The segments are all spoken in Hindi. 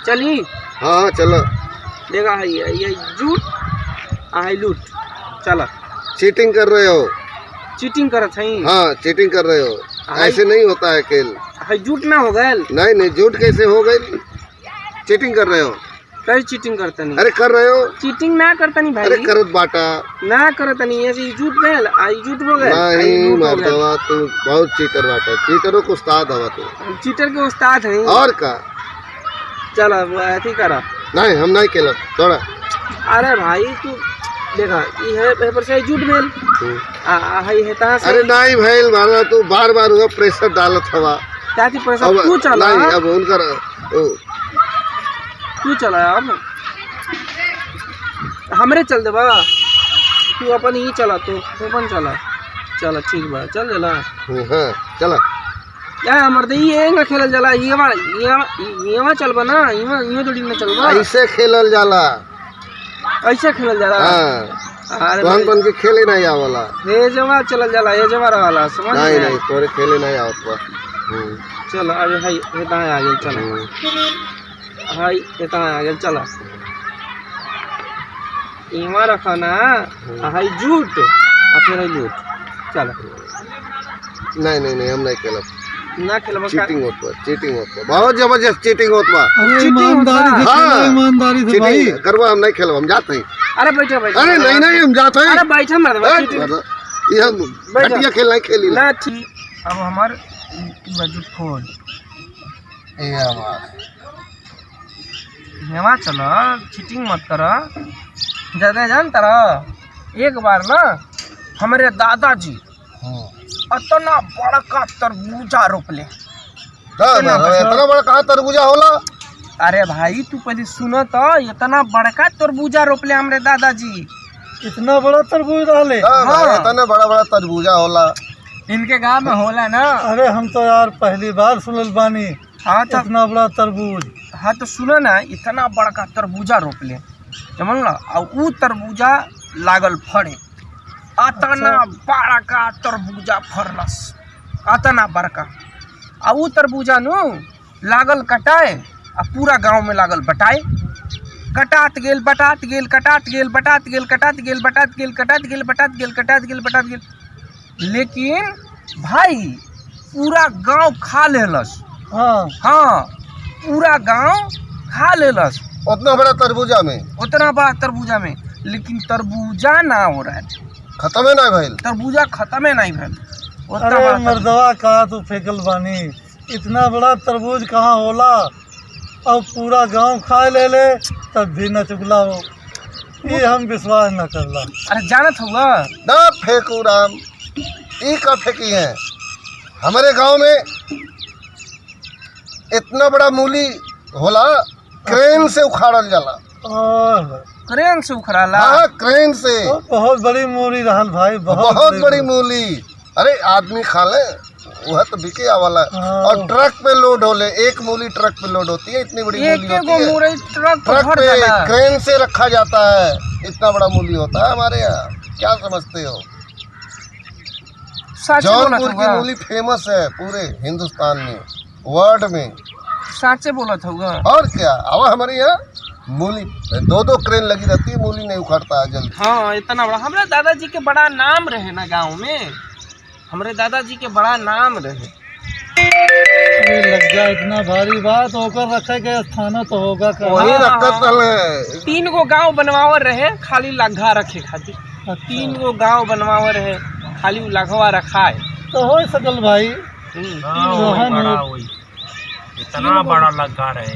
चली। हाँ चलो। देखा है ये झूठ आई लूट। चला। चीटिंग कर रहे हो। चीटिंग करत है। हाँ चीटिंग कर रहे हो, ऐसे नहीं होता है खेल। है झूठ ना हो गए। नहीं झूठ कैसे हो गई, चीटिंग कर रहे हो। कई चीटिंग करता नहीं। अरे कर रहे हो। चीटिंग ना करता नहीं भाई। अरे करत बाटा ना करता नहीं, ऐसे झूठ गए आई झूठ हो गए। नहीं मर्दवा तू बहुत चीटर बाटा, चीटरों को उस्ताद हवा तू। चीटर के उस्ताद है और का। चला ऐसे करा। नहीं हम नहीं खेल थोड़ा। अरे भाई तू देखा ये पर से झूठ भेल है है ता से। अरे नहीं भाई मारा तू बार बार वो प्रेशर डालत हवा। क्या की प्रेशर तू चला। नहीं अब उनका तू चला अब हमरे चल दे बा, तू अपन ही चला तो अपन चला। चला ठीक बा चल देला। हाँ चला। क्या हमर दे ये ना खेलल जाला, ये चलबा ना, ये थोड़ी ना चलबा। ऐसे खेलल जाला। ऐसे खेलल जाला। हां अरे तोहन बन के खेले नहीं आवला। ये जवा चलल जाला, ये जवा वाला समझ नहीं तोरे खेले नहीं आवत बा। चल अरे भाई ये ता आ गेल। चल हाय ये ता आ गेल। चला इमा रखा ना हाय झूठ आ फिर लूट। चल नहीं हम नहीं खेलब। ना खेलबा। चीटिंग होत बा, चीटिंग होत बा, बहुत जबरदस्त चीटिंग होत बा। अरे ईमानदारी से भाई करवा हम नहीं खेलब, हम जाते हैं। अरे बैठो बैठो। अरे नहीं हम जाते हैं। अरे बैठो मत ये हम घटिया खेल नहीं खेली ना। ठीक अब हमार बजू फोन ये हमार हेमा चलो चीटिंग मत करो ज्यादा जान तरा। एक बार ना हमारे दादाजी इतना बड़ा तरबूजा रोपले। इतना बड़ा कहाँ तरबूजा होला। अरे भाई तू पहले सुनो तो, इतना बड़का तरबूजा रोपले हमारे दादाजी। इतना बड़ा तरबूज डाले। हाँ इतना बड़ा तरबूजा होला इनके गांव में होला ना। अरे हम तो यार पहली बार सुनल बानी। हाँ तो इतना बड़ा तरबूज। हाँ तो सुनो ना, इतना बड़का तरबूजा रोपले समझ ला। और वो तरबूजा लागल फड़े, अतना बड़का तरबूजा फरलस, अतना बड़का। आ वो तरबूजा नु लागल कटाए आ पूरा गांव में लागल बटाए। कटात गेल बटात गेल, कटात गेल बटात गेल, कटात गेल बटात गेल, कटात गेल बटात गेल, कटात गेल बटात गेल। लेकिन भाई पूरा गांव खा लेलस। हाँ पूरा गांव खा लेलस उतना बड़ा तरबूजा में। उतना बड़ा तरबूजा में, लेकिन तरबूजा ना हो रहा है, खत्म है ना भाई। तरबूजा खत्म है नहीं भाई। अरे मर्दवा कहाँ तू फेंकल बानी, इतना बड़ा तरबूज कहाँ होला। अब पूरा गांव खा ले तब भी न चुगला हो, ये हम विश्वास न करला। अरे जानत होगा ना फेंकू राम, ई का फेंकी है। हमारे गांव में इतना बड़ा मूली होला, क्रेन से उखाड़ल जाला। क्रेन से उखड़ाला। हाँ क्रेन से। बहुत बड़ी मूली रहल भाई, बहुत बड़ी मूली। अरे आदमी खा ले वह तो बिके आवाला। और ट्रक पे लोड होले, एक मूली ट्रक पे लोड होती है, इतनी बड़ी मूली होती है। ट्रक पे क्रेन से रखा जाता है, इतना बड़ा मूली होता है हमारे यहाँ। क्या समझते हो। जौनपुर की मूली फेमस है पूरे हिंदुस्तान में, वर्ल्ड में। साचे बोला था। और क्या, अब हमारे यहाँ मूली 2-2 क्रेन लगी रहती है, मूली नहीं उखाड़ता है जल्दी। हाँ इतना बड़ा। हमारे दादाजी के बड़ा नाम रहे ना गांव में, हमारे दादाजी के बड़ा नाम रहे। लग जा इतना भारी बात होकर रखे के स्थान तो होगा वही रखत है। 3 गो गांव बनवावर रहे खाली लग्घा रखे खातिर। 3 गो गांव बनवावर रहे खाली लघवा रखा है तो हो सकल भाई। इतना बड़ा लग्घा रहे,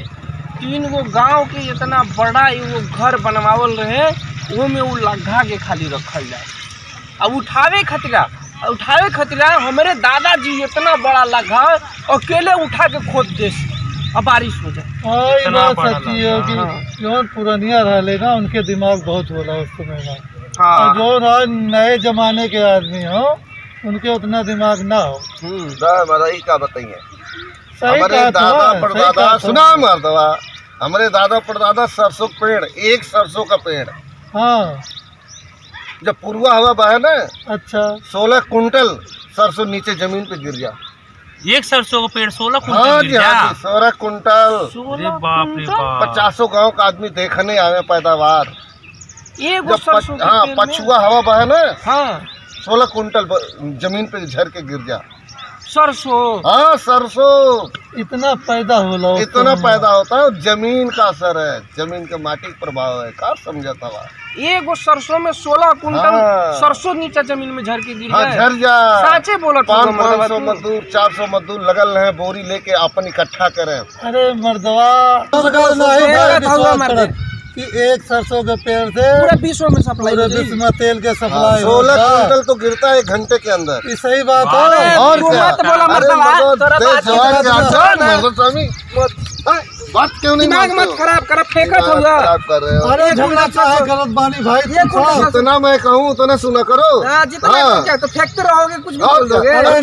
3 गो गांव के इतना बड़ा एगो घर बनवावल रहे, वो में वो लग्घा के खाली रखल जाए। अब उठावे खतरा हमारे दादाजी इतना बड़ा लग्घा अकेले उठा के खोद दे, अब बारिश हो जाए। बात सच्ची है कि जो पुरानिया रहे ना उनके दिमाग बहुत होला उस समय में। हाँ। जो नए जमाने के आदमी हो उनके उतना दिमाग ना हो। क्या बताइए। हमारे दादा परदादा सुना मर्दवा, हमारे दादा परदादा सरसों पेड़, एक सरसों का पेड़। हाँ जब पूर्वा हवा बहे ना, अच्छा 16 कुंटल सरसों नीचे जमीन पे गिर जा। एक सरसों का पेड़ 16 हाँ कुंटल जी गिर हाँ गया। जी 16 कुंटल। अरे बाप रे बाप। 50 गांव का आदमी देखने आवे पैदावार। एगो जब सरसों के हाँ पेड़ में- पछुआ हवा बहे ना हाँ 16 कुंटल जमीन पे झर के गिर जा। सरसों हाँ सरसों इतना पैदा होला उसके इतना में। पैदा होता है, जमीन का असर है, जमीन के माटी का प्रभाव है। का समझता हुआ एगो सरसों में 16 कुंटल हाँ। सरसों नीचे जमीन में झर के गिर हाँ गए। झर जा। साचे बोलत 500 मजदूर 400 मजदूर लगल है बोरी लेके अपन इकट्ठा करे। अरे मर्दवा सरकार नहीं नहीं भाई करत हुआ विश्वास मर्द। करत कि एक सरसों के पेड़ से पूरे विश्व में सप्लाई पूरे हो जाई। विश्व में तेल के सप्लाई 16 होगा। कुंटल तो गिरता है 1 घंटे के अंदर। ये सही बात अरे, है। और तू क्या? मत बोला अरे मर्दवा, मदद तोरा दे बात जवान के के बात आंसर ना। मदद स्वामी बात क्यों नहीं दिमाग मानते मत हो? खराब कर फेंकत दिमाग होगा। खराब कर रहे हो। अरे एक झगड़ा कुंटल चाहे सरसों- करत बानी भाई ये कुंटल तुम सरसों- जितना मैं कहूँ उतना सुना करो। हाँ, जितना हाँ। क्या तो फेंकते रहोगे कुछ भी और बोल दोगे। क्या? अरे नहीं